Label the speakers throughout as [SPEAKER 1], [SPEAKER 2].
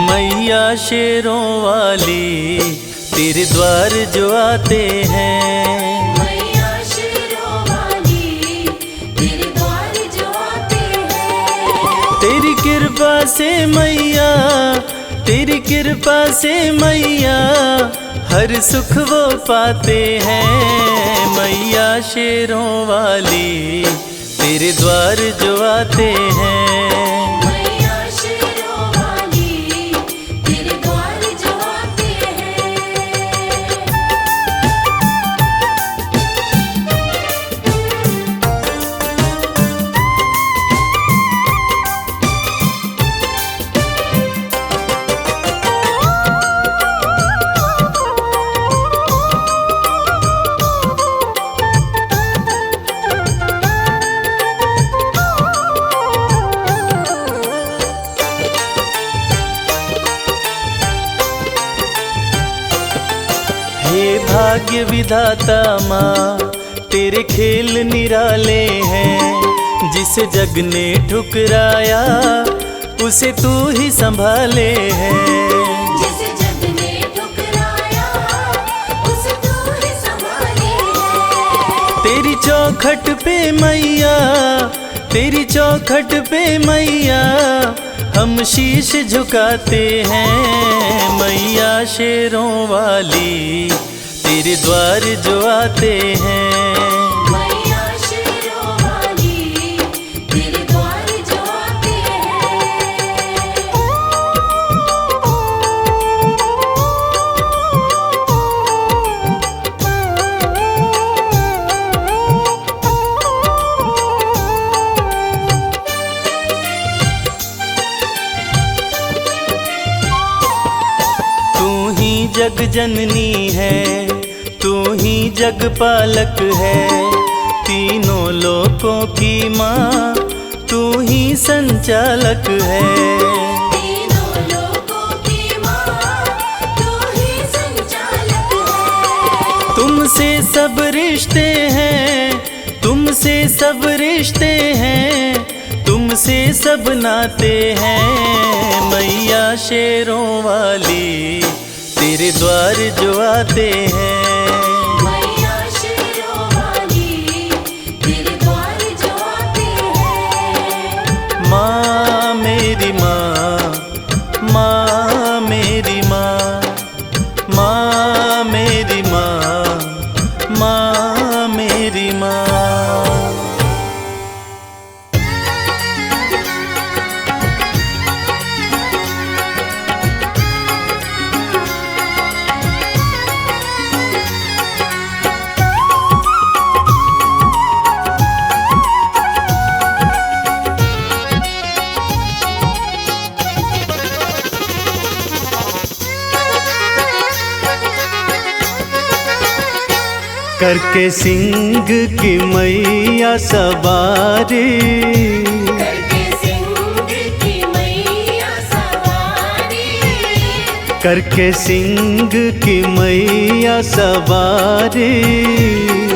[SPEAKER 1] मैया शेरों वाली तेरे द्वार जो आते हैं,
[SPEAKER 2] मैया शेरों वाली तेरे द्वार जो आते हैं।
[SPEAKER 1] तेरी कृपा से मैया, तेरी कृपा से मैया हर सुख वो पाते हैं। मैया शेरों वाली तेरे द्वार जो आते हैं,
[SPEAKER 2] मैया शेरों वाली तेरे द्वार जो आते हैं।
[SPEAKER 1] हे भाग्य विधाता माँ तेरे खेल निराले हैं। जिसे जग ने ठुकराया उसे तू ही संभाले हैं।
[SPEAKER 2] जिसे जग ने ठुकराया उसे तू ही संभाले है।
[SPEAKER 1] तेरी चौखट पे मैया, तेरी चौखट पे मैया हम शीश झुकाते हैं। मैया शेरों वाली तेरे द्वार जो आते हैं,
[SPEAKER 2] मैया शेरों वाली तेरे द्वार जो आते
[SPEAKER 1] तू ही जग जननी है, तू ही जग पालक है। तीनों लोकों की माँ तू ही संचालक है।
[SPEAKER 2] तीनों लोकों की माँ तू ही संचालक है।
[SPEAKER 1] तुमसे सब रिश्ते हैं, तुमसे सब रिश्ते हैं, तुमसे सब नाते हैं। मैया शेरों वाली तेरे द्वार जो आते हैं,
[SPEAKER 2] मैया शेरों वाली तेरे द्वार जो आते हैं।
[SPEAKER 1] माँ मेरी माँ, माँ मेरी माँ, माँ मेरी माँ, माँ मेरी माँ। करके सिंह की मैया सवारी,
[SPEAKER 2] करके सिंह की मैया सवारी।
[SPEAKER 1] करके सिंह की मैया सवारी।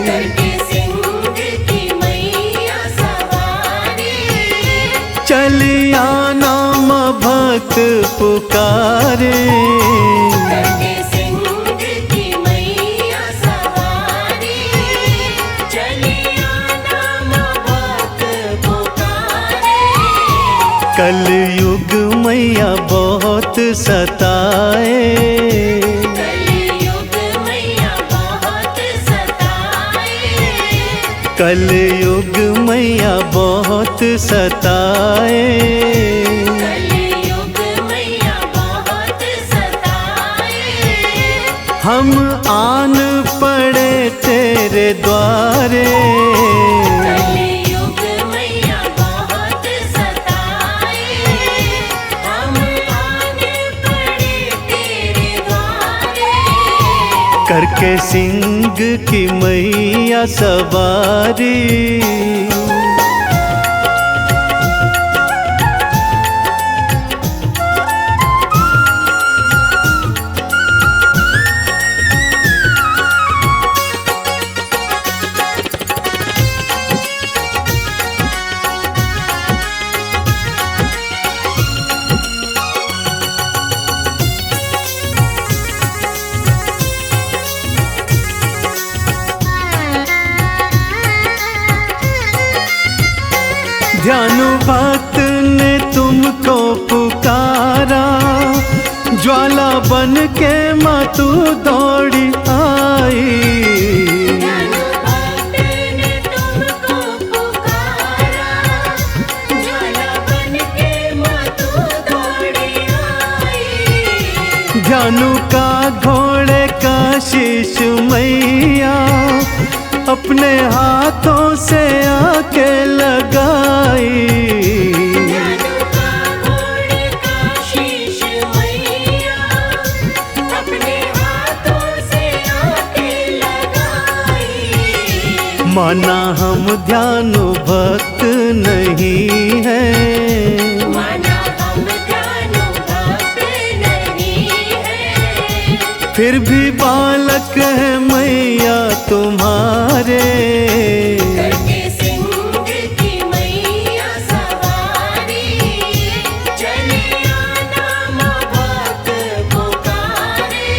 [SPEAKER 2] करके सिंह की मैया सवारी।
[SPEAKER 1] चलिया नाम भक्त पुकारे,
[SPEAKER 2] करके सिंह की मैया सवारी। चलिया नाम भक्त पुकारे।
[SPEAKER 1] कलयुग मैया बहुत सताए,
[SPEAKER 2] कलयुग मैया बहुत सताए।
[SPEAKER 1] कलयुग मैया बहुत सताए।
[SPEAKER 2] कलयुग मैया बहुत सताए।
[SPEAKER 1] हम आन पड़े तेरे द्वारे,
[SPEAKER 2] कलयुग मैया बहुत सताए। हम आने पड़े तेरे द्वारे।
[SPEAKER 1] करके सिंह की मैया सवारी। ध्यानु भक्त ने तुमको पुकारा, ज्वाला बन के माँ तू दौड़ी आई।
[SPEAKER 2] ध्यानु भक्त ने तुमको पुकारा, ज्वाला बन के माँ तू दौड़ी आई।
[SPEAKER 1] ध्यानु का घोड़े का शीश मैया अपने हाथों से आके लगाई।
[SPEAKER 2] ध्यानु का घोड़े का शीश मैया अपने हाथों से आके लगाई।
[SPEAKER 1] माना हम ध्यानु भक्त नहीं है,
[SPEAKER 2] माना हम ध्यानु भक्त नहीं है,
[SPEAKER 1] फिर भी बालक है मैया तुम्हारे।
[SPEAKER 2] करके सिंह की मैया सवारी, चले आना माँ भक्त पुकारे।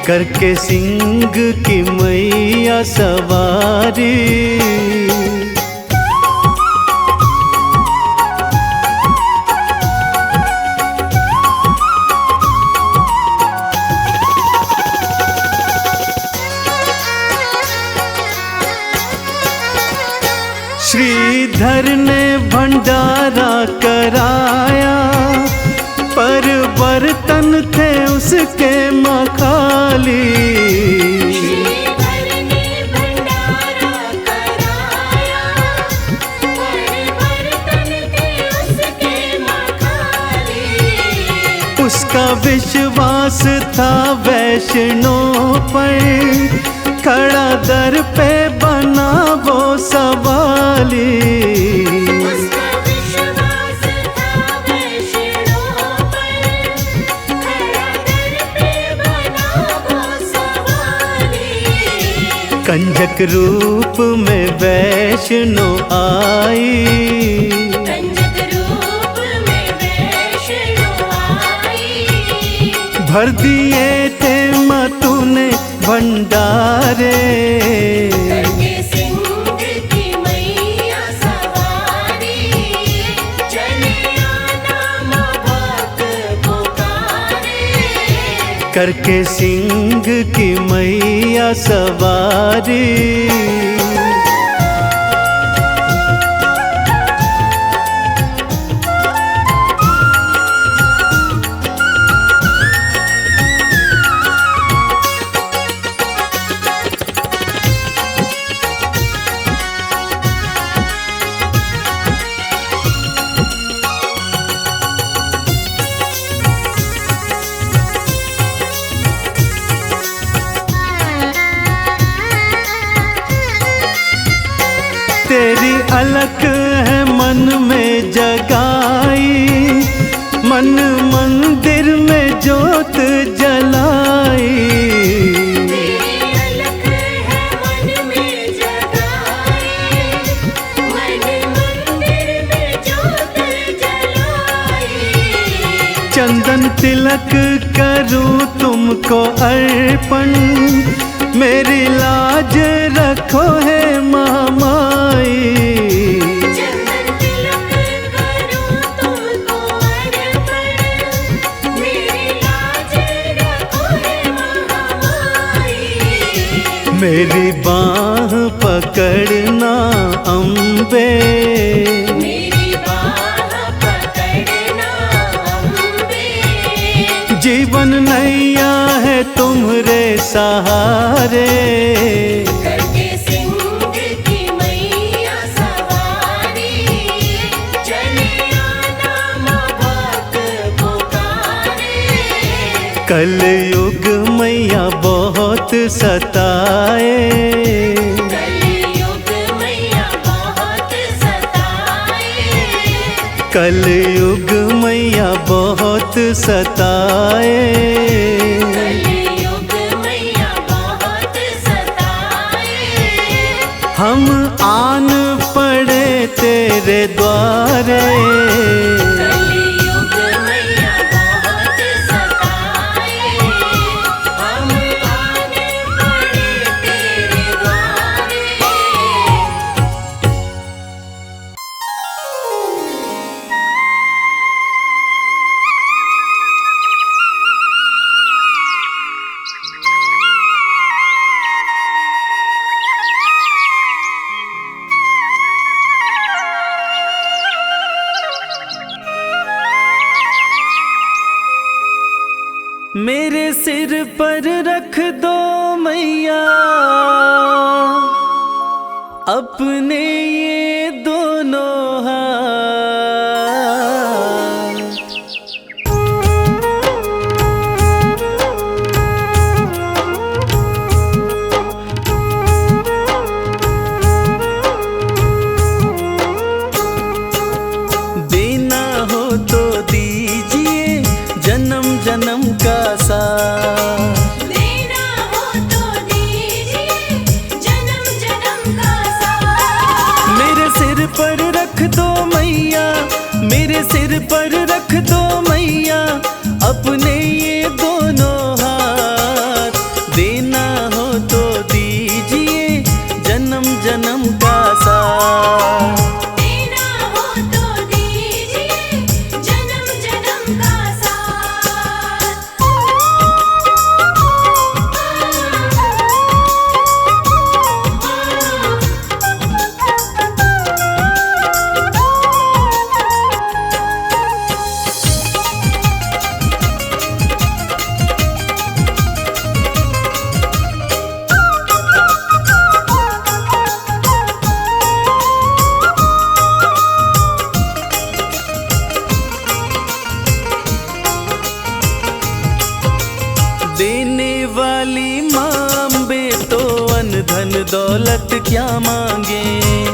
[SPEAKER 1] करके सिंह की मैया सवारी। श्रीधर ने भंडारा कराया, पर बर्तन थे उसके माँ खाली।
[SPEAKER 2] श्रीधर ने भंडारा कराया, पर बर्तन थे उसके माँ खाली।
[SPEAKER 1] उसका विश्वास था वैष्णव पर, खड़ा दर पे बना वो सवाली।
[SPEAKER 2] उसका विश्वास था वैष्णव पर, खड़ा दर पे बना वो सवाली।
[SPEAKER 1] कंजक रूप में वैष्णव आई,
[SPEAKER 2] कंजक रूप में वैष्णव आई।
[SPEAKER 1] भर दिए थे माँ तूने भंडारे।
[SPEAKER 2] करके सिंह की मैया सवारी, चले आना माँ भक्त पुकारे।
[SPEAKER 1] करके सिंह की मैया सवारी। तेरी अलख है मन में जगाई, मन मंदिर में जोत जलाई।
[SPEAKER 2] तेरी अलख है मन में जगाई, मन मंदिर में जोत जलाई।
[SPEAKER 1] चंदन तिलक करूं तुमको अर्पण, मेरी लाज रखो है महामाई।
[SPEAKER 2] चंदन तिलक करूं तुमको अर्पण, मेरी लाज रखो है महामाई।
[SPEAKER 1] मेरी बाह पकड़ना अम्बे,
[SPEAKER 2] मेरी बाह पकड़ना अम्बे।
[SPEAKER 1] जीवन नैया है तुम्हारे सहारे।
[SPEAKER 2] करके सिंह की मैया सवारी, चले आना माँ भक्त पुकारे।
[SPEAKER 1] कलयुग मैया बहुत सताए,
[SPEAKER 2] कलयुग मैया बहुत सताए।
[SPEAKER 1] कलयुग मैया बहुत सताए।
[SPEAKER 2] कलयुग मैया बहुत सताए।
[SPEAKER 1] हम आन पड़े तेरे द्वारे,
[SPEAKER 2] कलयुग मैया बहुत सताए। हम आने पड़े तेरे द्वारे।
[SPEAKER 1] मेरे सिर पर रख दो मैया अपने ये दोनों हाथ। देना हो तो दीजिए जन्म जन्म का साथ।
[SPEAKER 2] देना हो तो दीजिए जन्म जन्म का साथ।
[SPEAKER 1] मेरे सिर पर रख दो मैया, मेरे सिर पर रख दो मैया अपने ये दोनों हाथ। देना हो तो दीजिए जन्म जन्म का साथ।
[SPEAKER 2] देना हो तो दीजिए जन्म जन्म का
[SPEAKER 1] देने वाली मांबे तो अन धन दौलत क्या मांगे।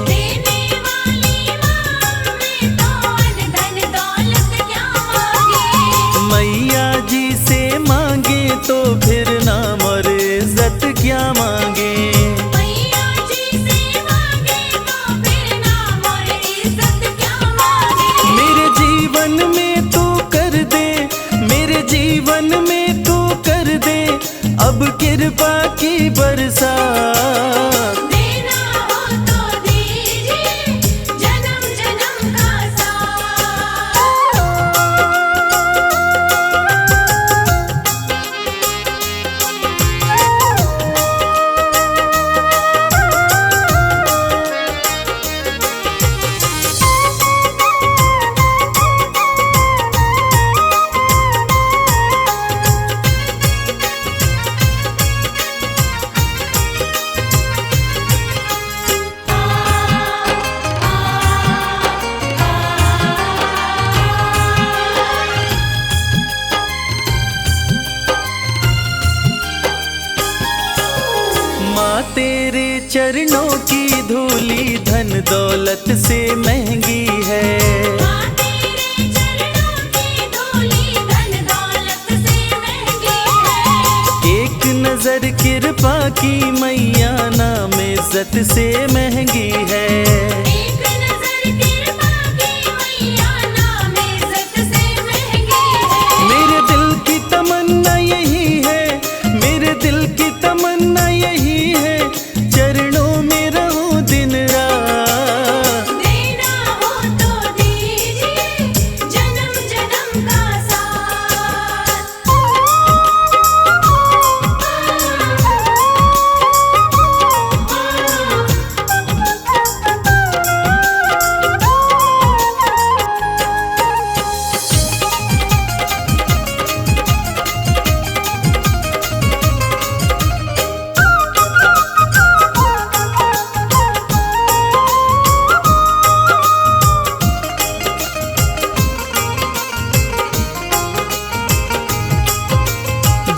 [SPEAKER 2] देने वाली माँ में तो अन धन दौलत क्या मांगे।
[SPEAKER 1] मैया जी से मांगे तो फिर नाम और इज्जत क्या मांगे।
[SPEAKER 2] मैया जी से मांगे तो फिर नाम और इज्जत क्या मांगे।
[SPEAKER 1] मेरे जीवन में तू कर दे, मेरे जीवन में तू कर दे अब कृपा की बरसात।
[SPEAKER 2] देना हो तो दीजिए जन्म जन्म का साथ।
[SPEAKER 1] माँ तेरे चरणों की धूली धन दौलत से महंगी है।
[SPEAKER 2] माँ तेरे चरणों की धूली धन दौलत से महंगी है।
[SPEAKER 1] एक नजर कृपा की मैया नाम इज्जत से महंगी है।
[SPEAKER 2] एक नजर कृपा की मैया नाम इज्जत से महंगी है।
[SPEAKER 1] मेरे दिल की तमन्ना यही है, मेरे दिल की तमन्ना यही है चरणों में रहूं दिन रात।
[SPEAKER 2] देना हो तो दीजिए जन्म जन्म का साथ।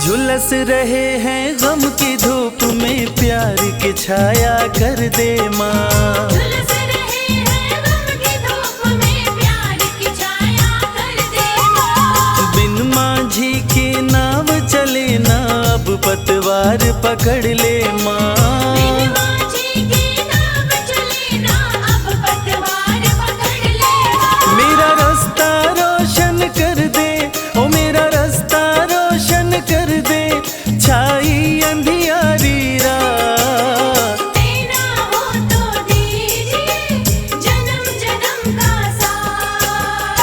[SPEAKER 1] झुलस रहे हैं गम की धूप में प्यार की छाया कर दे माँ।
[SPEAKER 2] झुलस रहे हैं गम की धूप में प्यार की छाया कर दे माँ।
[SPEAKER 1] बिन माझी के नाव चले ना अब पतवार पकड़ ले माँ।
[SPEAKER 2] बिन माझी की नाव चले ना अब पतवार पकड़ ले माँ।
[SPEAKER 1] मेरा रास्ता रोशन कर दे, ओ मेरा रास्ता रोशन कर दे छाई अंधियारी रात।
[SPEAKER 2] देना हो तो दीजिए जन्म जन्म का साथ।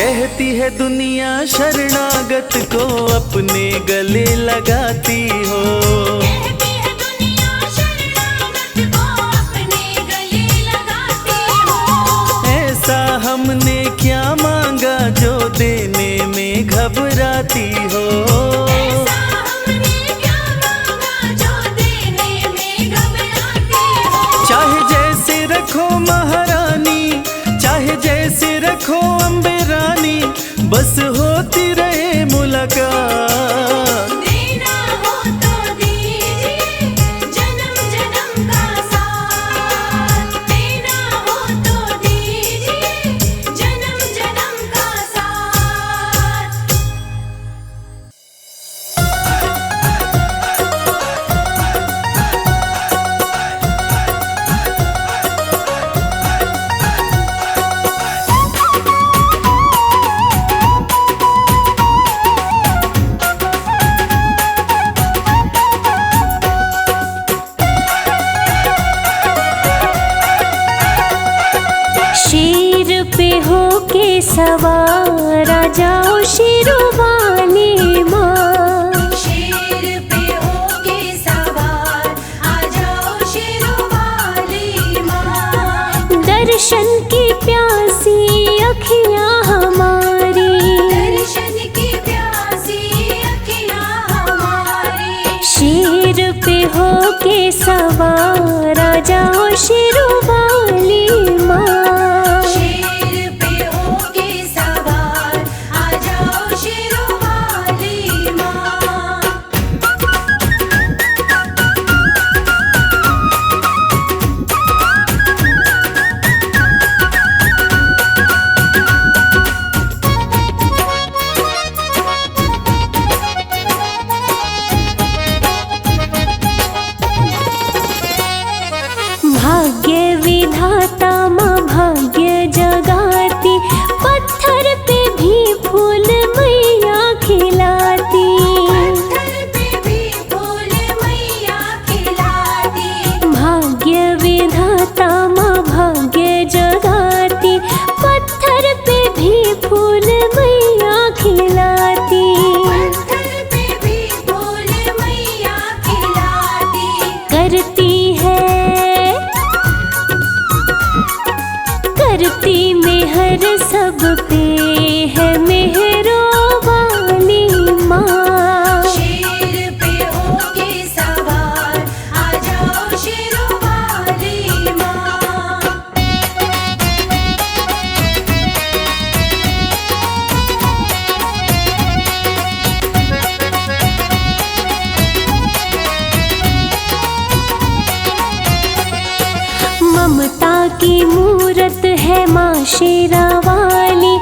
[SPEAKER 1] कहती है दुनिया शरणागत को अपने गले लगाती हो।
[SPEAKER 2] कहती है दुनिया शरणागत को अपने गले लगाती हो।
[SPEAKER 1] ऐसा हमने क्या मांगा जो देने में घबराती हो।
[SPEAKER 2] ऐसा हमने क्या मांगा जो देने में घबराती हो।
[SPEAKER 1] चाहे जैसे रखो महारानी, चाहे जैसे रखो अम्बे रानी, बस होती रहे मुलाकात।
[SPEAKER 2] देना हो तो दीजिए जन्म जन्म का साथ। देना हो तो दीजिए जन्म जन्म का साथ। शेर पे हो के सवार आ जाओ शेरवाली माँ। शेर पे हो के सवार आ जाओ शेरवाली माँ। दर्शन की प्यासी अखियाँ हमारी, दर्शन की प्यासी अखियाँ हमारी। शेर पे हो के सवार आ जाओ शेरवाली माँ। शेर पे हो के सवार आ जाओ शेरवाली माँ। भाग्य विधाता माँ भाग्य जगाती, पत्थर पे भी फूल मैया खिलाती। पत्थर पे भी फूल मैया खिलाती। भाग्य विधाता माँ भाग्य जगाती, पत्थर पे भी फूल मैया खिलाती। पत्थर पे भी फूल मैया खिलाती। करती मेहर सब पे है मेहरो वाली माँ। शेर पे हो के सवार आ जाओ शेरवाली माँ। ममता की मूरत है माँ शेरावाली,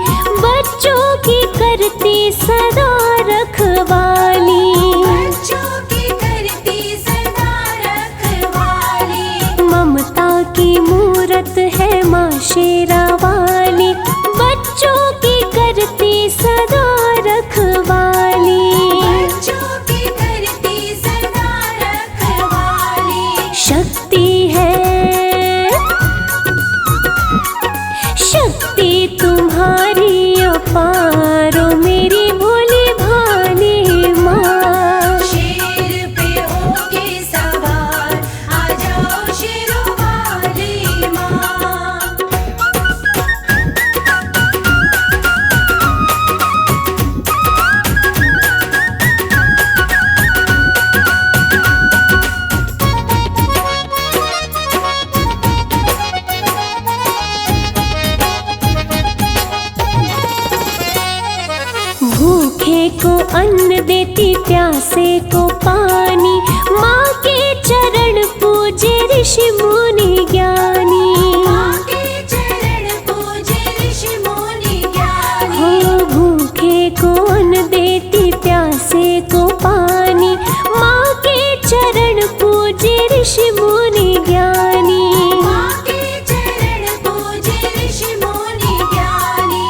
[SPEAKER 2] बच्चों की करती सदा रखवाली। बच्चों की करती सदा रखवाली। ममता की मूरत है माँ शेरावाली, बच्चों की करती सदा रखवाली। बच्चों की करती सदा रखवाली। शक्ति है शक्ति तुम्हारी अपारो मेरी भोली भाली माँ। शेर पे हो के सवार आ जाओ शेरवाली माँ। भूखे को अन्न देती, प्यासे को पानी, माँ के चरण पूजे ऋषि मुनि ज्ञानी। माँ के चरण पूजे ऋषि मुनि ज्ञानी। हो भूखे को अन्न देती, प्यासे को पानी, माँ के चरण पूजे ऋषि मुनि ज्ञानी। माँ के चरण पूजे ऋषि मुनि ज्ञानी।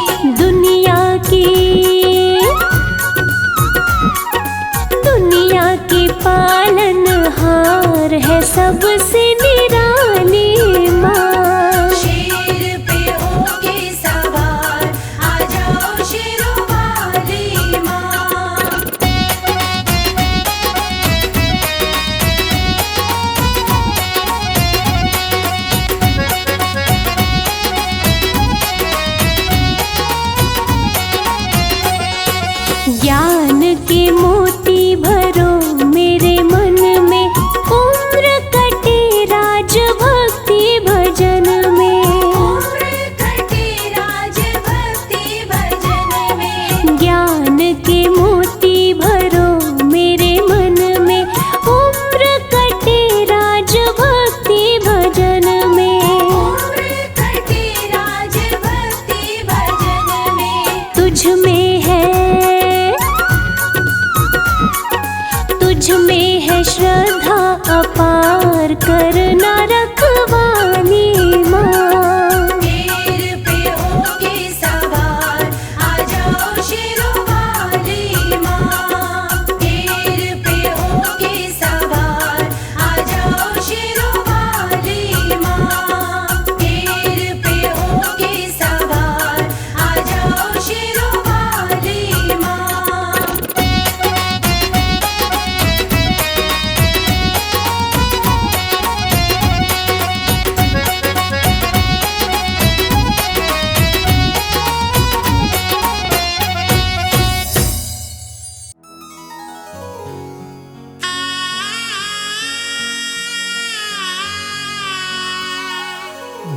[SPEAKER 2] दुनिया की पालनहार है सबसे निराली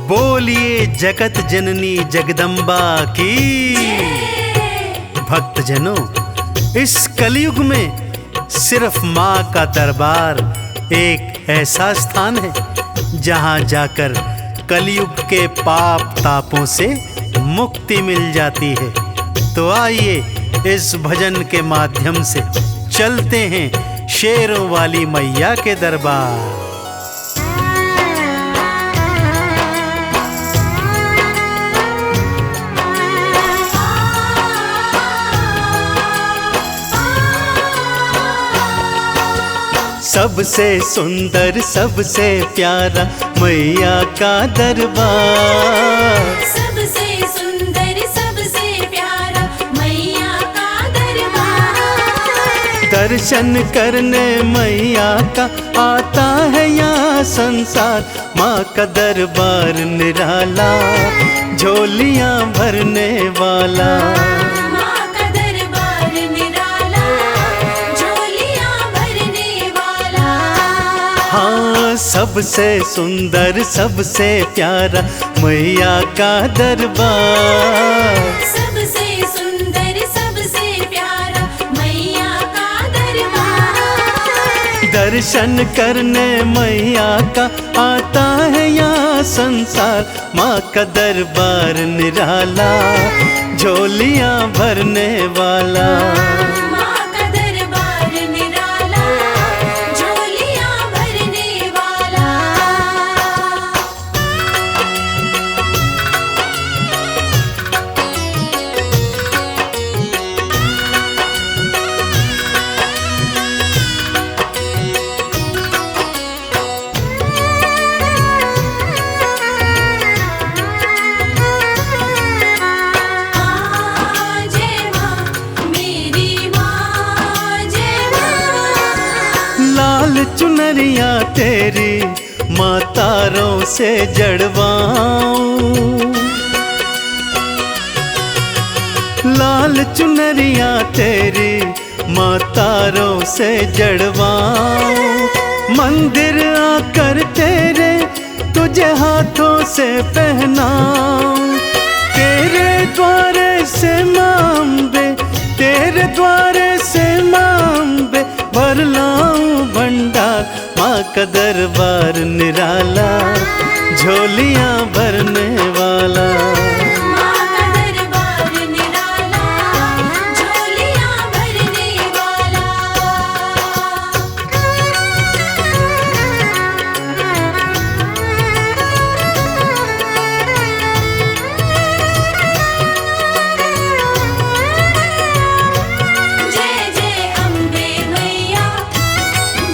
[SPEAKER 1] बोलिए जगत जननी जगदम्बा की। भक्तजनों, इस कलयुग में सिर्फ माँ का दरबार एक ऐसा स्थान है जहाँ जाकर कलयुग के पाप तापों से मुक्ति मिल जाती है। तो आइए इस भजन के माध्यम से चलते हैं शेरों वाली मैया के दरबार। सबसे सुंदर सबसे प्यारा मैया का दरबार,
[SPEAKER 2] सबसे सुंदर सबसे प्यारा मैया का दरबार।
[SPEAKER 1] दर्शन करने मैया का आता है यहाँ संसार। माँ का दरबार निराला, झोलियाँ भरने वाला। हाँ, सबसे सुंदर सबसे प्यारा मैया का दरबार,
[SPEAKER 2] सबसे सुंदर सबसे प्यारा मैया का दरबार।
[SPEAKER 1] दर्शन करने मैया का आता है यहाँ संसार। माँ का दरबार निराला, झोलियाँ भरने वाला। लाल चुनरिया तेरी माँ तारों से जड़वाऊं, लाल चुनरिया तेरी माँ तारों से जड़वाऊं। मंदिर आकर तेरे तुझे हाथों से पहनाऊं। तेरे द्वारे से माँ अम्बे, तेरे द्वारे से माँ अम्बे भर लाऊं भंडार। माँ का दरबार निराला, झोलियाँ भरने वाला।
[SPEAKER 2] माँ का दरबार निराला, झोलियाँ भरने वाला। जय जय अम्बे मैया,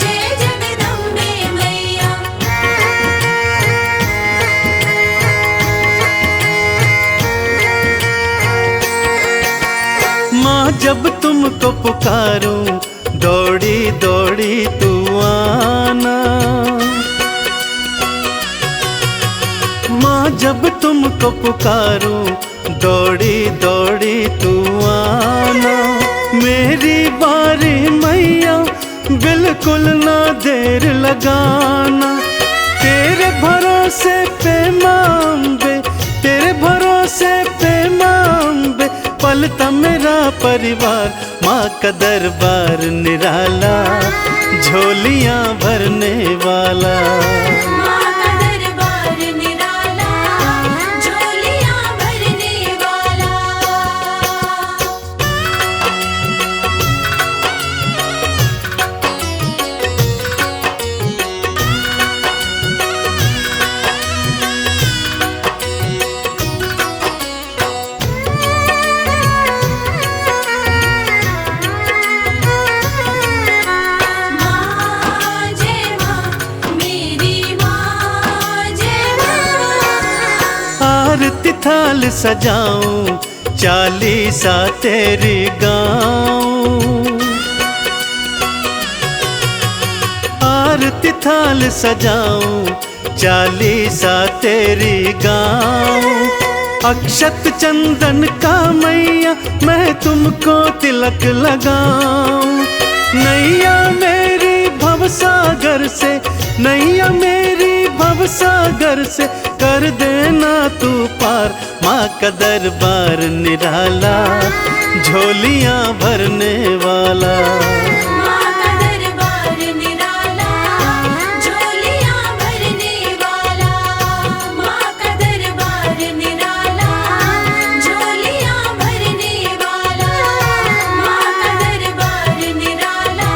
[SPEAKER 2] जय जगदम्बे मैया।
[SPEAKER 1] माँ जब तुमको पुकारूं, दौड़ी दौड़ी तू आना। माँ जब तुमको पुकारूं, दौड़ी दौड़ी तू आना। मेरी बारी मैया, बिल्कुल ना देर लगाना। तेरे भरोसे पे माँ अम्बे, तेरे भरोसे पे माँ अम्बे पलता मेरा परिवार। माँ का दरबार निराला, झोलियाँ भरने वाला।
[SPEAKER 2] माँ का दरबार निराला, झोलियाँ भरने वाला। माँ जय माँ, मेरी माँ जय माँ।
[SPEAKER 1] आरती थाल सजाऊं, चालीसा तेरी गाऊं। आरती थाल सजाऊं, चालीसा तेरी गाऊं। अक्षत चंदन का मैया मैं तुमको तिलक लगाऊं। नैया मेरी भवसागर से नैया मेरी भवसागर से कर देना तू पार। माँ का दरबार निराला, झोलियाँ भरने वाला।
[SPEAKER 2] माँ का दरबार निराला, झोलियाँ भरने वाला। माँ का दरबार निराला, झोलियाँ भरने वाला। माँ का दरबार निराला,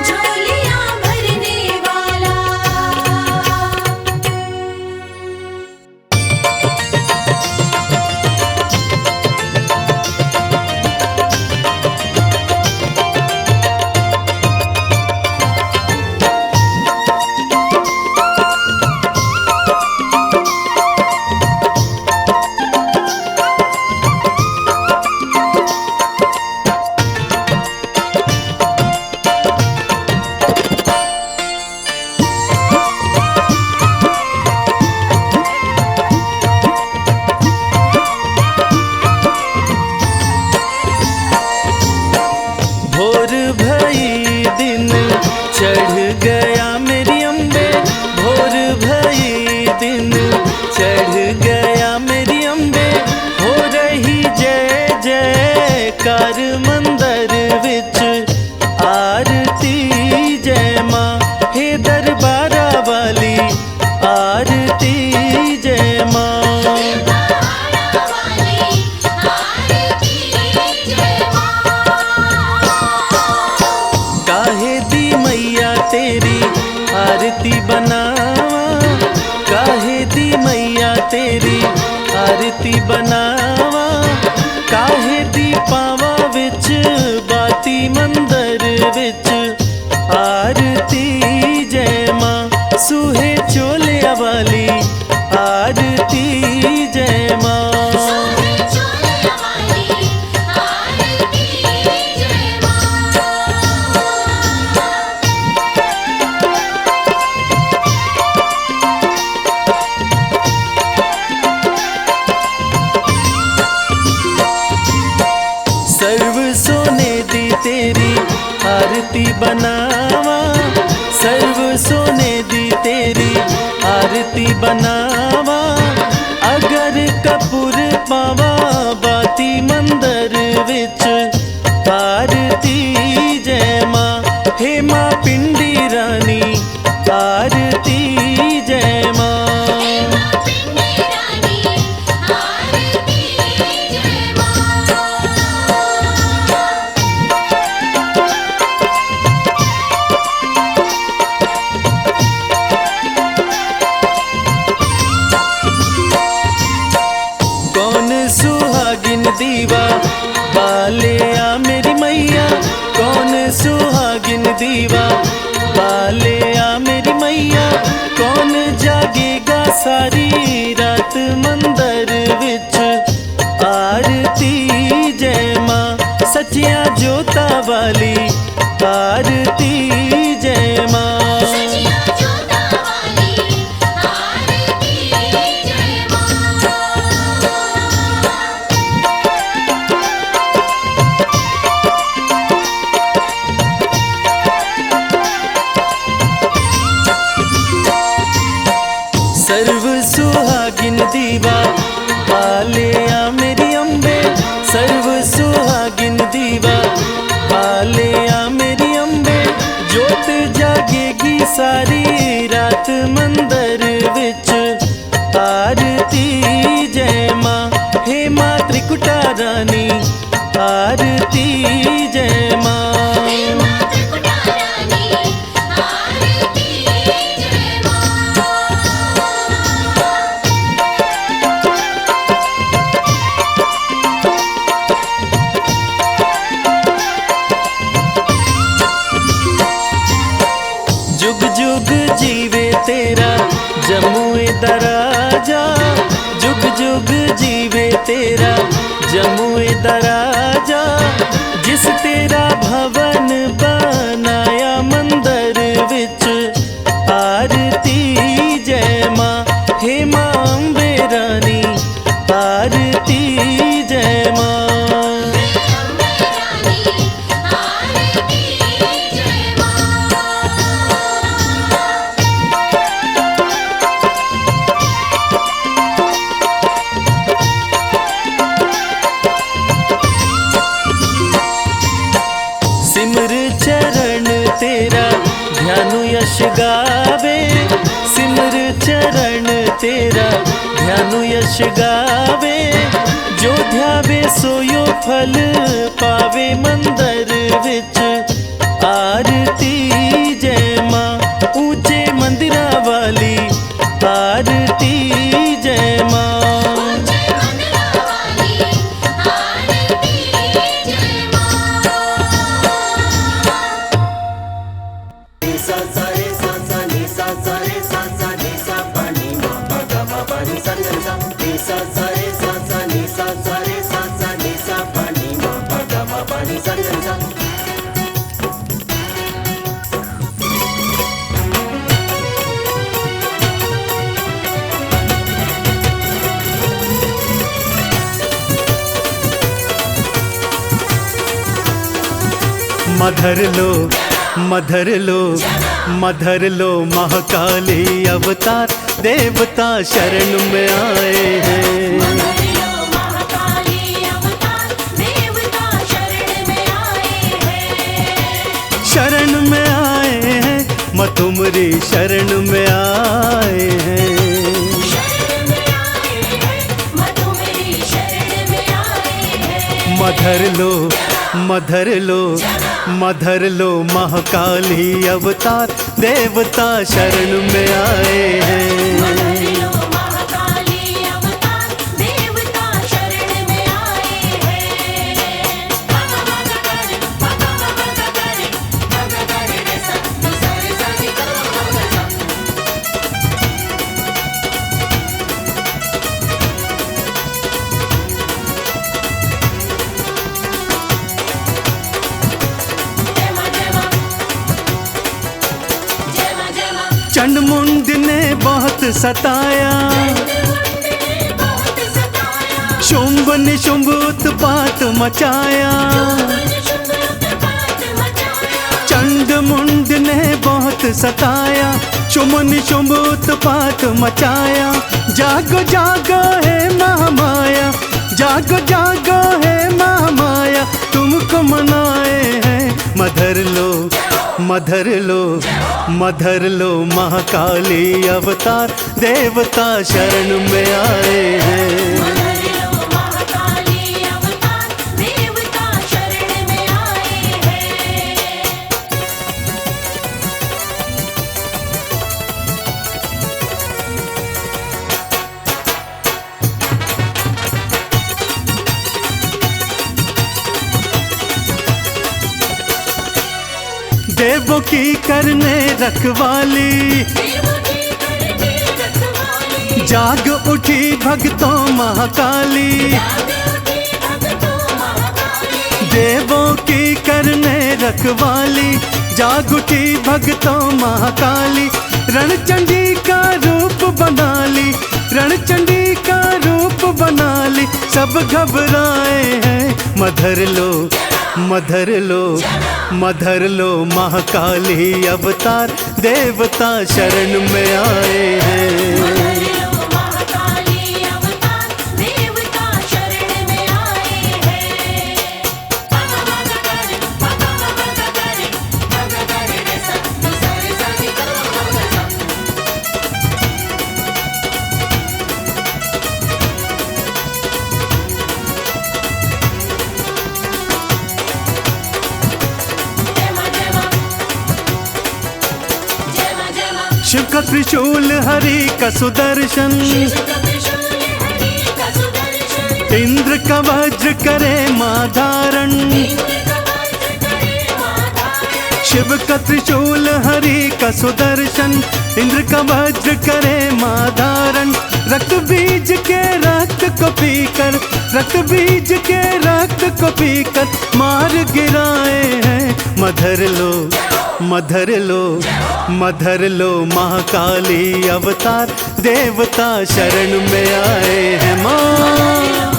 [SPEAKER 2] झोलियाँ भरने वाला।
[SPEAKER 1] भोर भई दिन चढ़ गया मेरी अम्बे, भोर भई दिन चढ़ गया मेरी अम्बे। हो रही जय जयकार मंदिर विच, आरती जय माँ हे दरबारा वाली, आरती जय माँ। काहे दी मैया तेरी आरती बनावा, काहे दी मैया तेरी आरती बनावा। काहे दी पावा विच बाती मंदिर विच, आरती जय माँ सूहे चोलिया वाली, आरती जय माँ। सर्व सोने दी तेरी आरती बनावा, सर्व सोने दी तेरी आरती बनावा। अगर कपूर पावा बाती मंदिर विच, आरती जय माँ हे माँ पिंडी रानी, आरती जय माँ। कौन सुहागिन दीवा बाले आ मेरी मैया, कौन सुहागिन दीवा बाले आ मेरी मैया। कौन जागेगा सारी रात मंदिर विच, आरती जय माँ सचिया जोता वाली, आरती जय माँ। सर्व सुहागिन दीवा बाले आ मेरी अम्बे, सर्व सुहागिन दीवा बाले आ मेरी अम्बे। जोत जागेगी सारी रात मंदिर विच, आरती जय माँ हे माँ त्रिकुटा रानी, आरती जय माँ। जुग जुग जीवे तेरा जमुए दराजा, जुग जुग जीवे तेरा जमुए दराजा। जिस तेरा भवन बनाया मंदिर विच, आरती जय माँ हे माँ अम्बे रानी, आरती जय माँ। जोध्यानु यश गावे जो ध्यावे सोयो फल पावे मंदिर विच आरती जय मां ऊंचे मंदिरा वाली आरती जय मां मधर लो मधर लो मधर लो महाकाली अवतार देवता शरण में आए हैं। शरण में आए हैं माँ तुम्हारी शरण में आए हैं। मधर लो मधर लो मधर लो महाकाली अवतार देवता शरण में आए हैं। चंडमुंड ने बहुत सताया शुंभ निशुंभ उत्पात मचाया। चंडमुंड ने बहुत सताया शुंभ निशुंभ उत्पात मचाया। जागो जागो है महामाया जागो जागो है महामाया तुमको मनाए हैं। मधर लो मधर लो मधर लो महाकाली अवतार देवता शरण में आए हैं। देवों की करने रखवाली जाग उठी भक्तों महाकाली। देवों की करने रखवाली जाग उठी भक्तों महाकाली। रणचंडी का रूप बना ली रणचंडी का रूप बना ली। सब घबराए हैं मधर लो मधर लो मधर लो महाकाली अवतार देवता शरण में आए हैं। शिव का त्रिशूल हरि का सुदर्शन इंद्र का वज्र करे मां धारण। शिव का त्रिशूल हरि का सुदर्शन इंद्र का वज्र करे मां धारण। रक्त बीज के रक्त को पीकर रक्त बीज के रक्त को पीकर मार गिराए हैं। मधर लो मधर लो मधर लो महाकाली अवतार देवता शरण में आए हैं। माँ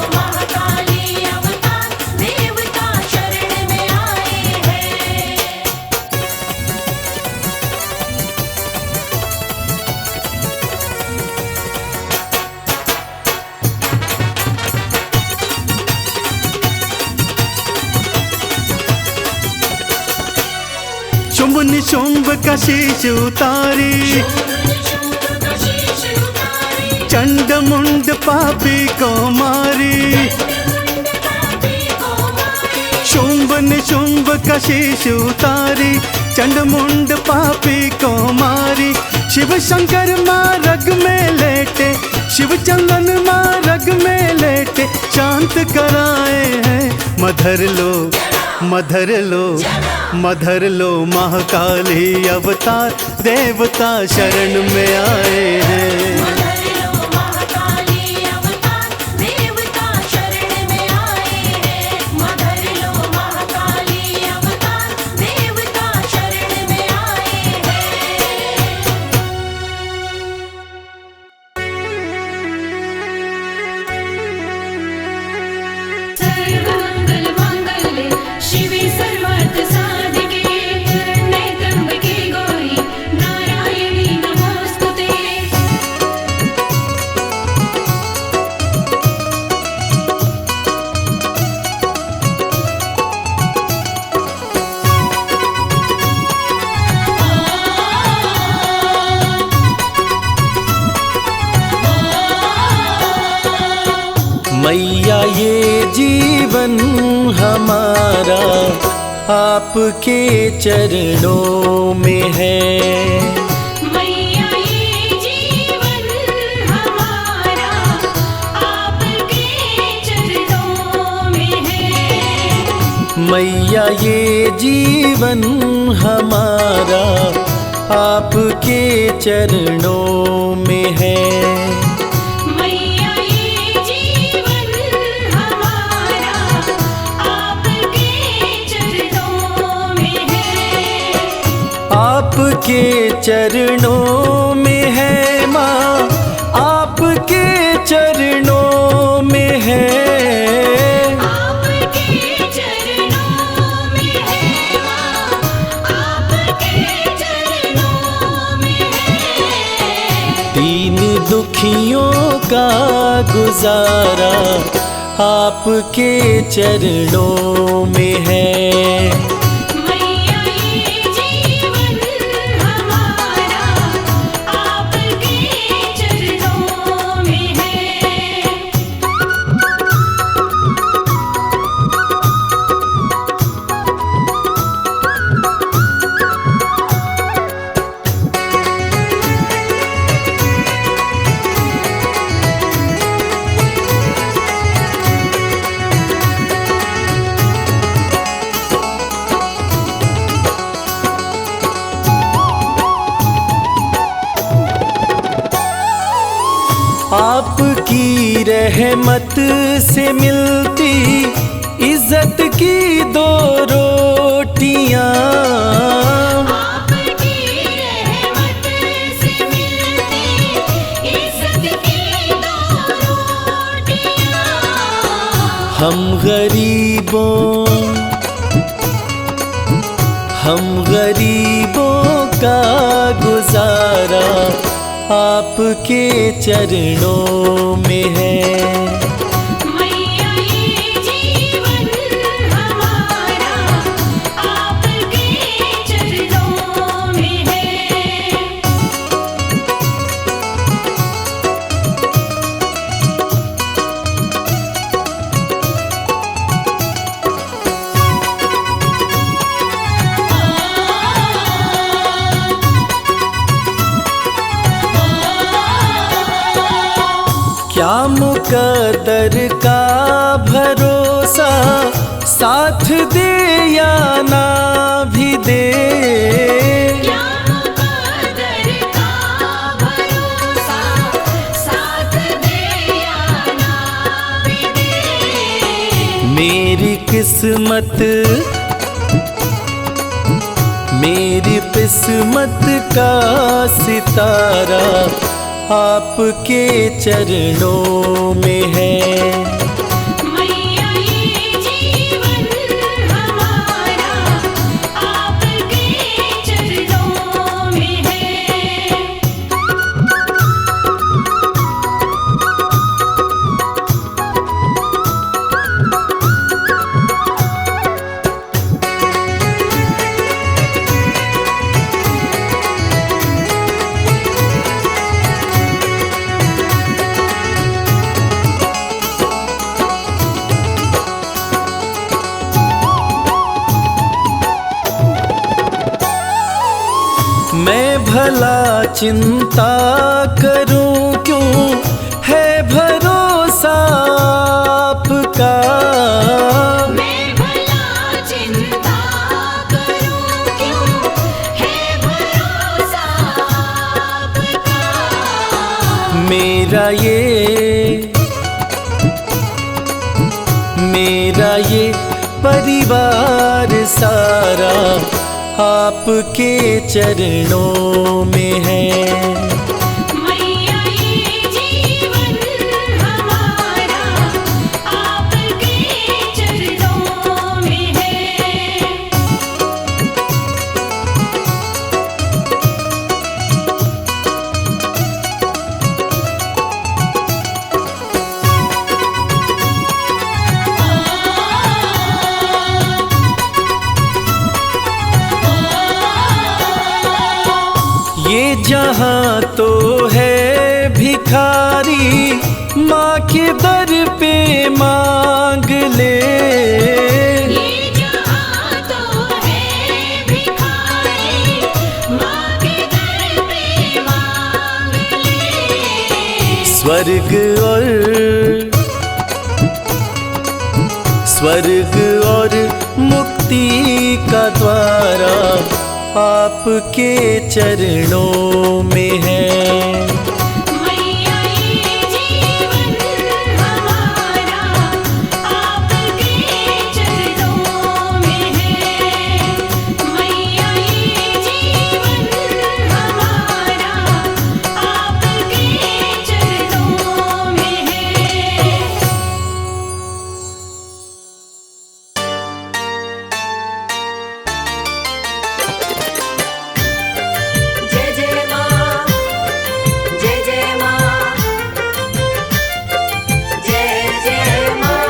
[SPEAKER 1] शुंभ निशुंभ का शीश उतारी चंड मुंड पापी को मारी, शुंभ निशुंभ का शीश उतारी, चंड मुंड पापी को मारी। शिव शंकर मार्ग में लेटे, शिव चंदन मार्ग में लेटे, शांत कराए हैं। मधर लो मधर लो मधर लो, महाकाली अवतार देवता शरण में आए हैं। मैया ये जीवन हमारा आपके चरणों में है।
[SPEAKER 2] मैया ये जीवन हमारा आपके चरणों में है।
[SPEAKER 1] मैया ये जीवन हमारा आपके चरणों में है। आपके चरणों में है माँ, आपके चरणों में है।
[SPEAKER 2] आपके चरणों में है माँ, आपके चरणों में है।
[SPEAKER 1] दीन दुखियों का गुजारा आपके चरणों में है। आपकी रहमत से मिलती इज्जत की दो रोटियां।
[SPEAKER 2] आपकी रहमत से मिलती इज्जत की दो रोटियां।
[SPEAKER 1] हम गरीबों का गुजारा आपके चरणों में है।
[SPEAKER 2] मैया ये जीवन हमारा आपके चरणों में है।
[SPEAKER 1] क्या मुकद्दर का भरोसा, साथ दे या ना भी दे।
[SPEAKER 2] क्या मुकद्दर का भरोसा, साथ दे या ना भी दे।
[SPEAKER 1] मेरी किस्मत का सितारा आपके चरणों में है।
[SPEAKER 2] मैया ये जीवन हमारा आपके चरणों में है।
[SPEAKER 1] भला चिंता करूं क्यों, है भरोसा आपका।
[SPEAKER 2] मैं भला चिंता करूं क्यों, है भरोसा आपका।
[SPEAKER 1] मेरा ये परिवार सारा आपके चरणों में है।
[SPEAKER 2] मैया ये जीवन हमारा आपके चरणों में है।
[SPEAKER 1] ये जहाँ तो है भिखारी, माँ के दर पे मांग ले।
[SPEAKER 2] ये जहाँ तो है भिखारी, माँ के दर पे मांग ले।
[SPEAKER 1] स्वर्ग और मुक्ति का द्वारा आपके चरणों में है।
[SPEAKER 2] मैया ये जीवन हमारा आपके चरणों में है। मैया ये जीवन हमारा आपके चरणों में है। जय जय माँ, जय जय माँ, जय जय माँ।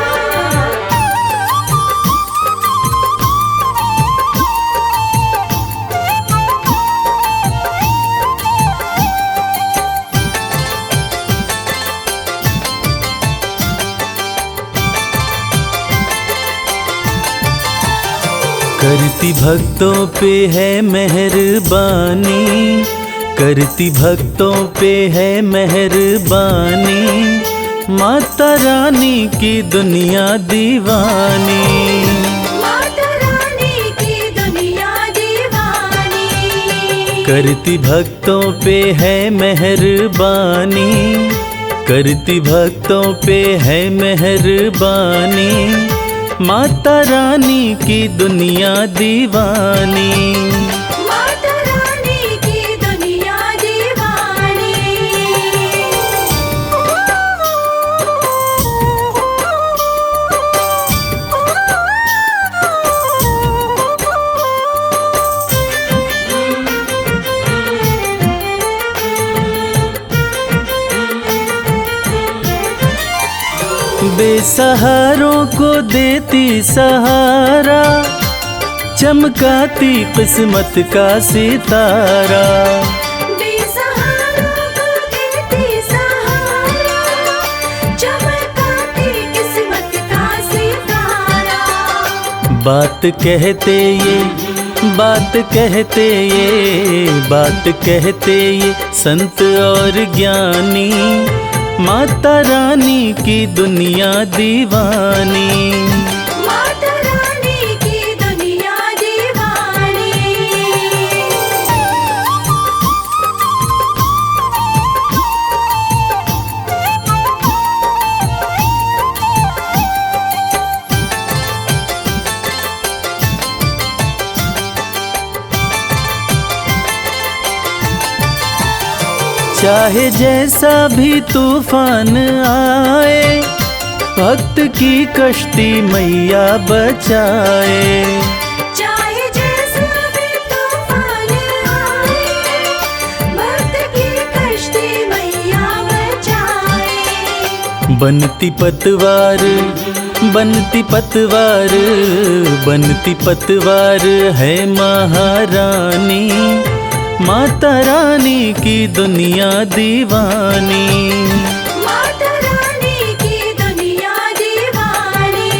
[SPEAKER 1] करती भक्तों पे है मेहरबानी, करती भक्तों पे है मेहरबानी। माता रानी की दुनिया दीवानी।
[SPEAKER 2] माता रानी की दुनिया दीवानी।
[SPEAKER 1] करती भक्तों पे है मेहरबानी, करती भक्तों पे है मेहरबानी। माता रानी की दुनिया दीवानी।
[SPEAKER 2] माता रानी की दुनिया दीवानी।
[SPEAKER 1] बेसहारों को देती सहारा, चमकाती किस्मत का सितारा।
[SPEAKER 2] बेसहारों को देती सहारा, चमकाती किस्मत का सितारा।
[SPEAKER 1] बात कहते ये, बात कहते ये, बात कहते ये संत और ज्ञानी। माता रानी की दुनिया दीवानी।
[SPEAKER 2] माता रानी की दुनिया दीवानी।
[SPEAKER 1] चाहे जैसा भी तूफान आए, भक्त की कश्ती मैया बचाए।
[SPEAKER 2] चाहे जैसा भी तूफान आए, भक्त की कश्ती मैया बचाए।
[SPEAKER 1] बनती पतवार, बनती पतवार, बनती पतवार है महारानी। माता रानी की दुनिया दीवानी।
[SPEAKER 2] माता रानी की दुनिया दीवानी।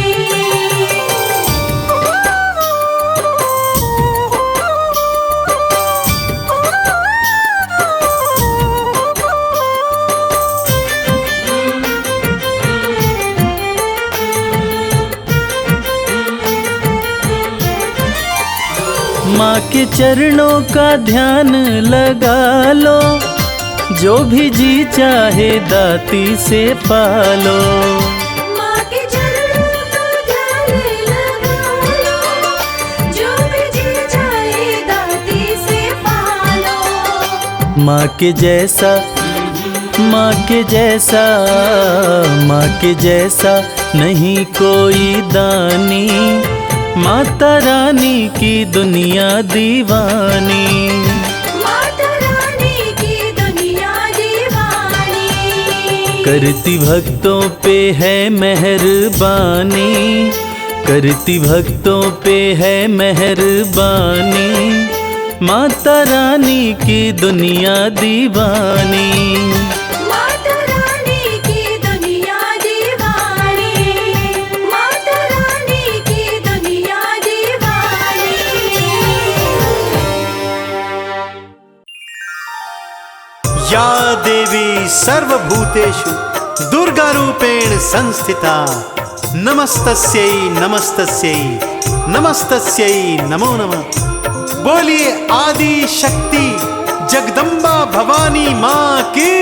[SPEAKER 1] माँ के चरणों का ध्यान लगा लो, जो भी जी चाहे दाती से पालो।
[SPEAKER 2] माँ के चरणों का ध्यान लगा लो, जो भी जी चाहे दाती से पालो।
[SPEAKER 1] माँ के जैसा, माँ के जैसा, माँ के जैसा नहीं कोई दानी, माता रानी की दुनिया दीवानी।
[SPEAKER 2] माता रानी की दुनिया दीवानी।
[SPEAKER 1] करती भक्तों पे है मेहरबानी, करती भक्तों पे है मेहरबानी, माता रानी की दुनिया दीवानी।
[SPEAKER 2] माता रानी की दुनिया दीवानी। माता रानी की दुनिया दीवानी।
[SPEAKER 3] या देवी सर्वभूतेषु दुर्गा रूपेण संस्थिता, नमस्तस्यै नमस्तस्यै नमस्तस्यै नमो नमः। बोलिए आदि शक्ति जगदम्बा भवानी माँ की।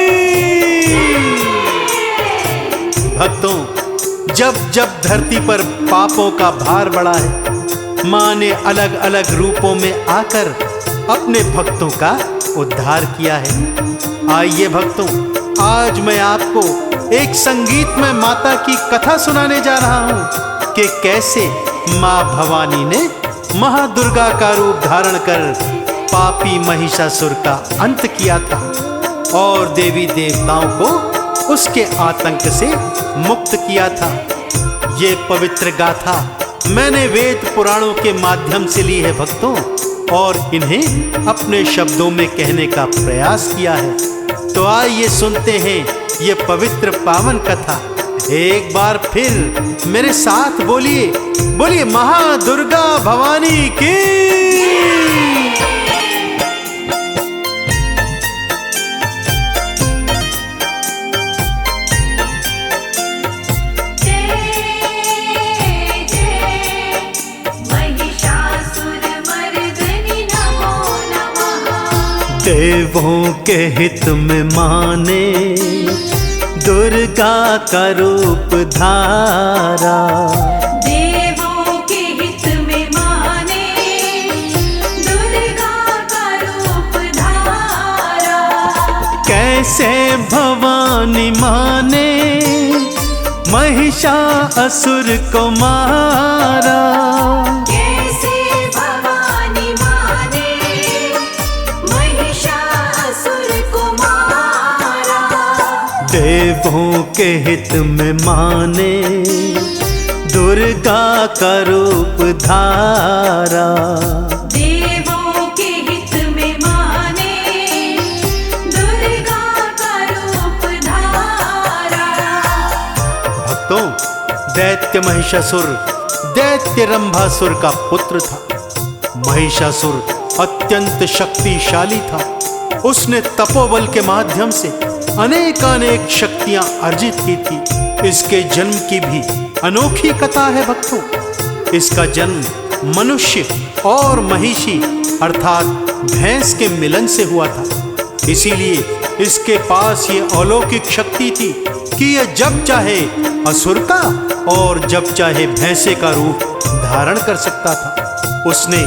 [SPEAKER 3] भक्तों, जब जब धरती पर पापों का भार बढ़ा है, माँ ने अलग अलग रूपों में आकर अपने भक्तों का उद्धार किया है। आइए भक्तों, आज मैं आपको एक संगीत में माता की कथा सुनाने जा रहा हूँ कि कैसे माँ भवानी ने महादुर्गा का रूप धारण कर पापी महिषासुर का अंत किया था और देवी देवताओं को उसके आतंक से मुक्त किया था। ये पवित्र गाथा मैंने वेद पुराणों के माध्यम से ली है भक्तों, और इन्हें अपने शब्दों में कहने का प्रयास किया है। तो आइए सुनते हैं ये पवित्र पावन कथा। एक बार फिर मेरे साथ बोलिए, बोलिए महादुर्गा भवानी की। देवों के हित में माने दुर्गा का रूप धारा,
[SPEAKER 2] देवों के हित में माने दुर्गा का रूप धारा।
[SPEAKER 3] कैसे भवानी माने महिषासुर को मारा।
[SPEAKER 2] कैसे भवानी माने महिषासुर को मारा।
[SPEAKER 3] देवों के हित में माने दुर्गा का रूप धारा।
[SPEAKER 2] देवों के हित में माने दुर्गा का रूप धारा।
[SPEAKER 3] भक्तों, दैत्य महिषासुर दैत्य रंभासुर का पुत्र था। महिषासुर अत्यंत शक्तिशाली था। उसने तपोबल के माध्यम से अनेकानेक शक्तियां अर्जित की थी। इसके जन्म की भी अनोखी कथा है भक्तों। इसका जन्म मनुष्य और महिषी अर्थात भैंस के मिलन से हुआ था। इसीलिए इसके पास ये अलौकिक शक्ति थी कि यह जब चाहे असुर का और जब चाहे भैंसे का रूप धारण कर सकता था। उसने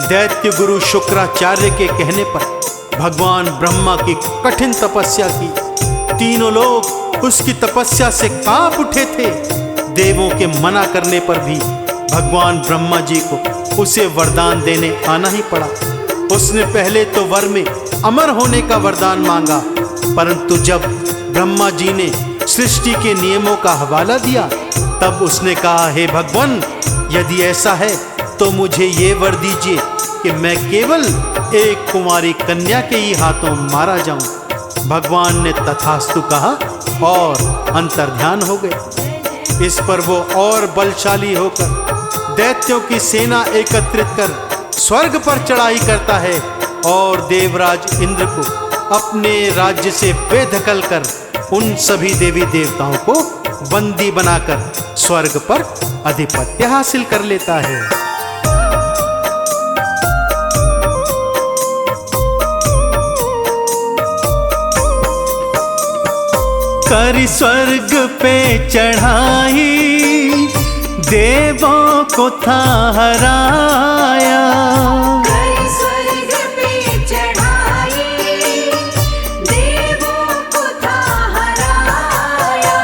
[SPEAKER 3] दैत्य गुरु शुक्राचार्य के कहने पर भगवान ब्रह्मा की कठिन तपस्या की। तीनों लोग उसकी तपस्या से कांप उठे थे। देवों के मना करने पर भी भगवान ब्रह्मा जी को उसे वरदान देने आना ही पड़ा। उसने पहले तो वर में अमर होने का वरदान मांगा, परंतु जब ब्रह्मा जी ने सृष्टि के नियमों का हवाला दिया तब उसने कहा, हे भगवान, यदि ऐसा है तो मुझे ये वर दीजिए कि मैं केवल एक कुंवारी कन्या के ही हाथों मारा जाऊं। भगवान ने तथास्तु कहा और अंतर्ध्यान हो गए। इस पर वो और बलशाली होकर दैत्यों की सेना एकत्रित कर स्वर्ग पर चढ़ाई करता है और देवराज इंद्र को अपने राज्य से बेदखल कर उन सभी देवी देवताओं को बंदी बनाकर स्वर्ग पर आधिपत्य हासिल कर लेता है।
[SPEAKER 1] कर स्वर्ग पे चढ़ाई, देवों को था हराया।
[SPEAKER 2] कर स्वर्ग पे चढ़ाई, देवों को था हराया।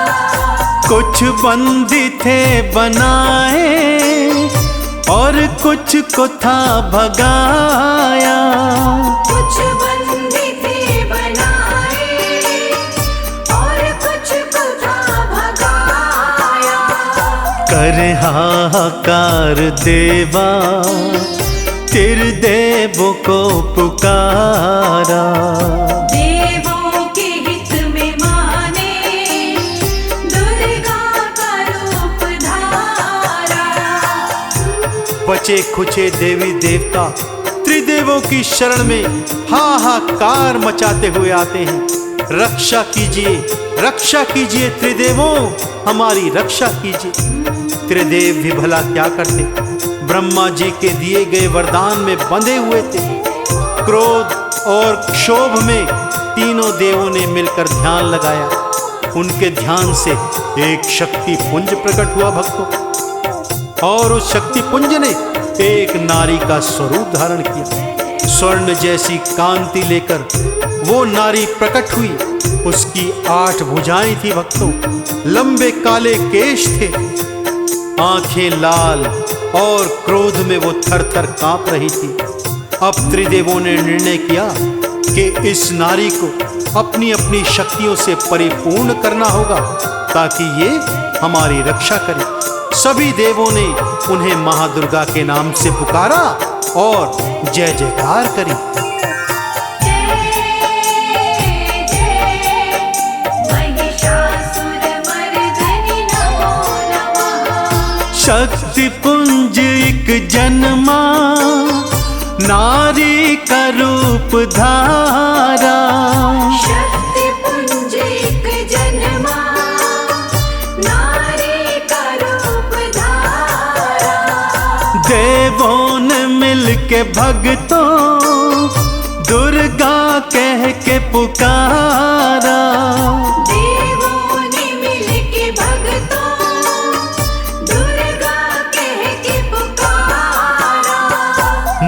[SPEAKER 1] कुछ बंदी थे बनाए और कुछ को था भगाया।
[SPEAKER 2] कुछ बंदी थे बनाए और कुछ को था भगाया।
[SPEAKER 1] कर हाहाकार देवा, तेरे देवों को पुकारा।
[SPEAKER 2] देवों के हित में माने, दुर्गा का रूप धारा।
[SPEAKER 1] बचे खुचे देवी देवता त्रिदेवों की शरण में हाहाकार मचाते हुए आते हैं। रक्षा कीजिए त्रिदेवों, हमारी रक्षा कीजिए। त्रिदेव भी भला क्या करते, ब्रह्मा जी के दिए गए वरदान में बंधे हुए थे। क्रोध और क्षोभ में तीनों देवों ने मिलकर ध्यान लगाया। उनके ध्यान से एक शक्ति पुंज प्रकट हुआ भक्तों, और उस शक्ति पुंज ने एक नारी का स्वरूप धारण किया। स्वर्ण जैसी कांति लेकर वो नारी प्रकट हुई। उसकी 8 भुजाएं थी भक्तों, लंबे काले केश थे, आंखें लाल, और क्रोध में वो थर थर कांप रही थी। अब त्रिदेवों ने निर्णय किया कि इस नारी को अपनी अपनी शक्तियों से परिपूर्ण करना होगा ताकि ये हमारी रक्षा करे। सभी देवों ने उन्हें महादुर्गा के नाम से पुकारा और जय जयकार करी। शक्ति पुंज एक जन्मा, नारी का रूप धारा।
[SPEAKER 2] शक्ति पुंज एक जन्मा, नारी का रूप धारा।
[SPEAKER 1] देवों ने मिल के भक्तों दुर्गा कह के पुकारा।
[SPEAKER 2] देवों ने मिल के भक्तों दुर्गा कह के पुकारा।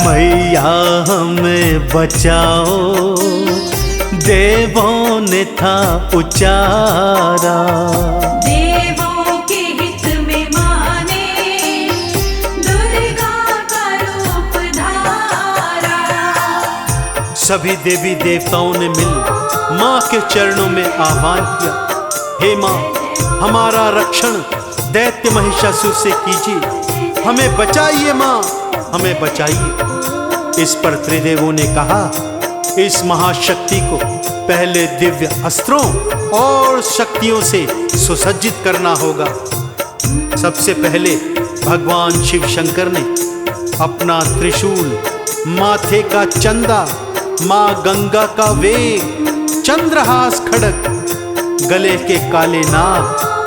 [SPEAKER 1] मैया हमें बचाओ, देवों ने था उचारा।
[SPEAKER 2] देवों के हित में माने, दुर्गा का रूप धारा।
[SPEAKER 1] सभी देवी देवताओं ने मिल माँ के चरणों में आह्वान किया, हे माँ, हमारा रक्षण दैत्य महिषासुर से कीजिए, हमें बचाइए माँ, हमें बचाइए। इस पर त्रिदेवों ने कहा, इस महाशक्ति को पहले दिव्य अस्त्रों और शक्तियों से सुसज्जित करना होगा। सबसे पहले भगवान शिव शंकर ने अपना त्रिशूल, माथे का चंदा, माँ गंगा का वेग, चंद्रहास खड़ग, गले के काले नाग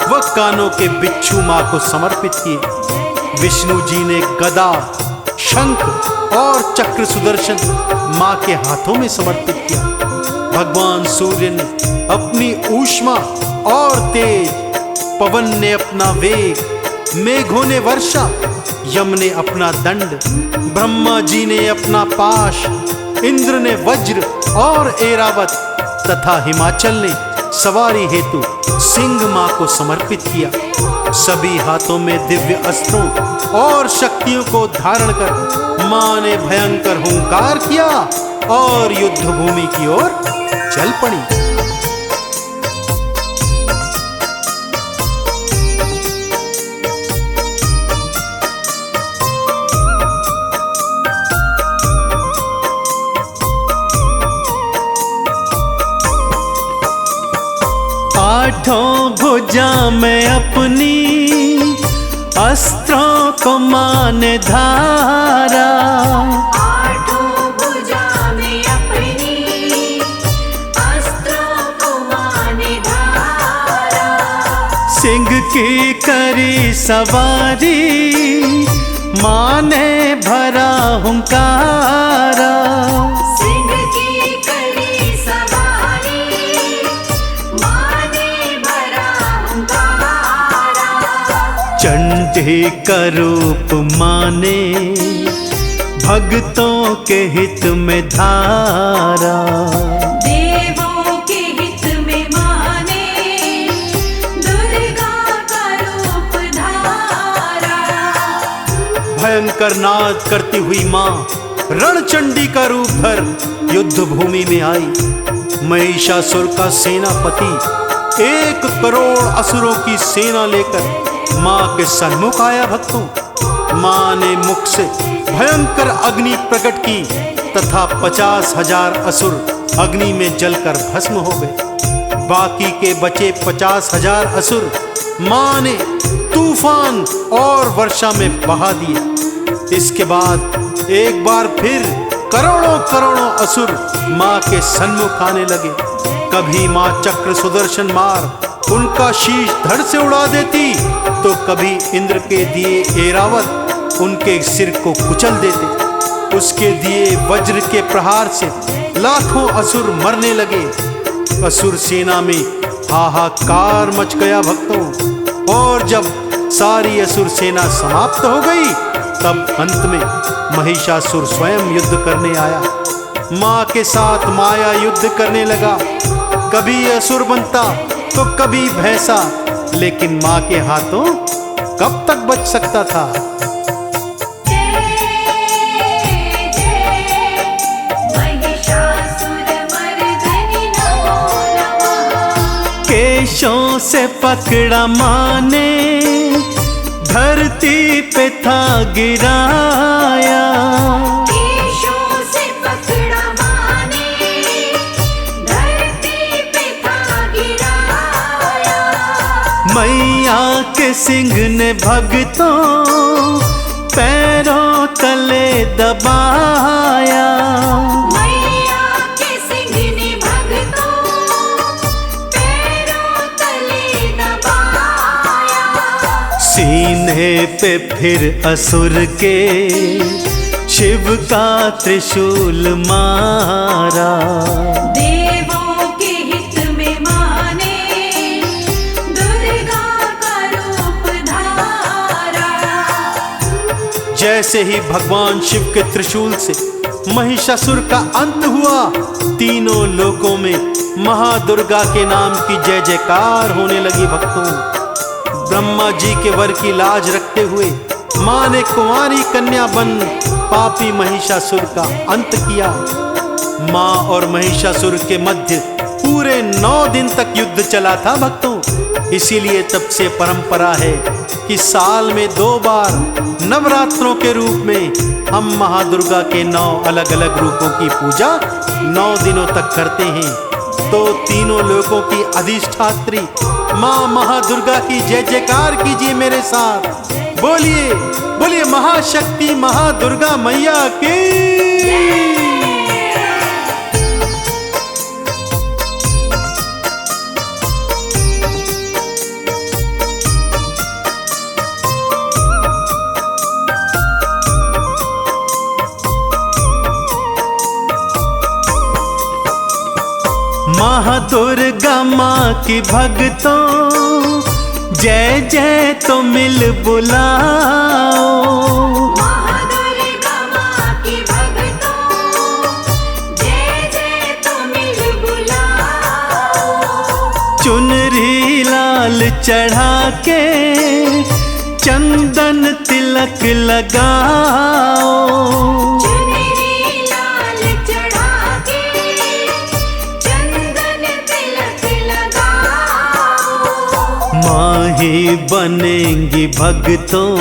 [SPEAKER 1] व कानों के बिच्छू माँ को समर्पित किए। विष्णु जी ने गदा, शंख और चक्र सुदर्शन माँ के हाथों में समर्पित किया। भगवान सूर्य ने अपनी ऊष्मा और तेज, पवन ने अपना वेग, मेघों ने वर्षा, यम ने अपना दंड, ब्रह्मा जी ने अपना पाश, इंद्र ने वज्र और ऐरावत तथा हिमाचल ने सवारी हेतु सिंह माँ को समर्पित किया। सभी हाथों में दिव्य अस्त्रों और शक्तियों को धारण कर माँ ने भयंकर हुंकार किया और युद्ध भूमि की ओर चल पड़ी। आठों भुजा में अपनी अस्त्रों को मान धारा।
[SPEAKER 2] आठों भुजा में अपनी अस्त्रों को मान धारा।
[SPEAKER 1] सिंह की करी सवारी, माँ ने भरा हुंकारा।
[SPEAKER 2] सिंह की करी सवारी, माँ ने
[SPEAKER 3] चंडी का रूप माने भक्तों के हित में धारा,
[SPEAKER 2] देवों के हित में माने दुर्गा का रूप धारा।
[SPEAKER 3] भयंकर नाद करती हुई माँ रणचंडी का रूप धर युद्ध भूमि में आई। महिषासुर का सेनापति 1 करोड़ असुरों की सेना लेकर माँ के सन्मुख आया। भक्तों, माँ ने मुख से भयंकर अग्नि प्रकट की तथा 50,000 असुर अग्नि में जलकर भस्म हो गए। बाकी के बचे 50,000 असुर माँ ने तूफान और वर्षा में बहा दिए। इसके बाद एक बार फिर करोड़ों करोड़ों असुर माँ के सन्मुख आने लगे। कभी माँ चक्र सुदर्शन मार उनका शीश धड़ से उड़ा देती, तो कभी इंद्र के दिए ऐरावत उनके सिर को कुचल देते। उसके दिए वज्र के प्रहार से लाखों असुर मरने लगे। असुर सेना में हाहाकार मच गया भक्तों। और जब सारी असुर सेना समाप्त हो गई, तब अंत में महिषासुर स्वयं युद्ध करने आया। माँ के साथ माया युद्ध करने लगा। कभी असुर बनता तो कभी भैंसा, लेकिन माँ के हाथों कब तक बच सकता था।
[SPEAKER 1] केशों से पकड़ा माँ ने धरती पे था गिराया,
[SPEAKER 2] केशों से पकड़ा माँ ने धरती पे था गिराया।
[SPEAKER 1] मैया के सिंह ने भक्तों पैरों तले दबाया।
[SPEAKER 2] मैया के सिंह ने भक्तों पैरों तले दबाया।
[SPEAKER 1] सीने पे फिर असुर के शिव का त्रिशूल मारा।
[SPEAKER 2] देवों के हित में माने दुर्गा का रूप धारा।
[SPEAKER 3] जैसे ही भगवान शिव के त्रिशूल से महिषासुर का अंत हुआ, तीनों लोकों में महादुर्गा के नाम की जय जयकार होने लगी। भक्तों, ब्रह्मा जी के वर की लाज रखते हुए माँ ने कुंवारी कन्या बन पापी महिषासुर का अंत किया। माँ और महिषासुर के मध्य पूरे 9 दिन तक युद्ध चला था। भक्तों, इसीलिए तब से परंपरा है कि साल में 2 बार नवरात्रों के रूप में हम महादुर्गा के 9 अलग अलग रूपों की पूजा 9 दिनों तक करते हैं। तो तीनों लोकों की अधिष्ठात्री माँ महादुर्गा की जय जयकार कीजिए मेरे साथ। बोलिए बोलिए महाशक्ति महादुर्गा मैया की। महादुर्गा माँ की भक्तों जय जय तो मिल बुलाओ।
[SPEAKER 2] महादुर्गा माँ की भक्तों जय जय तो मिल बुलाओ।
[SPEAKER 1] चुनरी लाल चढ़ा के चंदन तिलक लगाओ।
[SPEAKER 2] चुनरी लाल चढ़ा के चंदन तिलक लगाओ।
[SPEAKER 1] माही बनेंगी भक्तों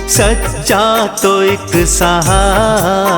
[SPEAKER 1] सच्चा तो एक सहारा।